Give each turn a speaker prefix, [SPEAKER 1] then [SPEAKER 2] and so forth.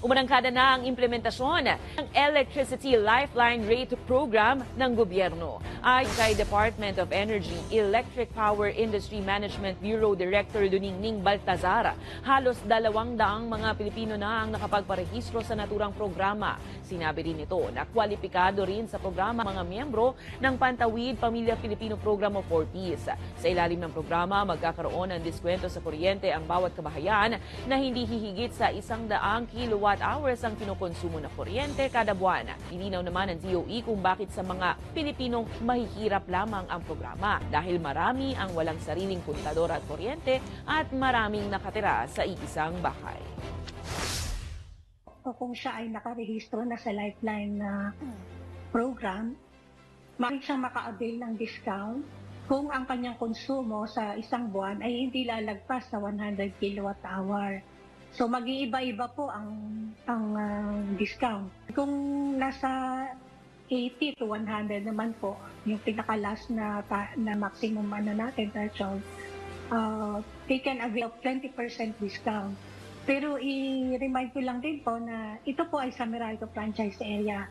[SPEAKER 1] Umarangkada na ang implementasyon ng Electricity Lifeline Rate Program ng gobyerno. Ayon kay Department of Energy Electric Power Industry Management Bureau Director Duningning Baltazar, halos 200 mga Pilipino na ang nakapagparehistro sa naturang programa. Sinabi rin ito na kwalipikado rin sa programa mga miyembro ng Pantawid Pamilya Filipino Program of 4Ps. Sa ilalim ng programa, magkakaroon ng diskwento sa kuryente ang bawat kabahayan na hindi hihigit sa 100 kilowatt-hours ang kinukonsumo na kuryente kada buwan. Ilinaw naman ng DOE kung bakit sa mga Pilipinong mahihirap lamang ang programa dahil marami ang walang sariling puntador at kuryente at maraming nakatira sa iisang bahay.
[SPEAKER 2] O kung siya ay nakarehistro na sa Lifeline program, maaari siyang maka-avail ng discount kung ang kanyang konsumo sa isang buwan ay hindi lalagpas sa 100 kilowatt-hour. So mag-iiba-iba po ang discount. Kung nasa 80 to 100 naman po, yung pinaka-last na maximum natin, threshold, they can avail of 20% discount. Pero i-remind ko lang din po na ito po ay sa Meralco franchise area.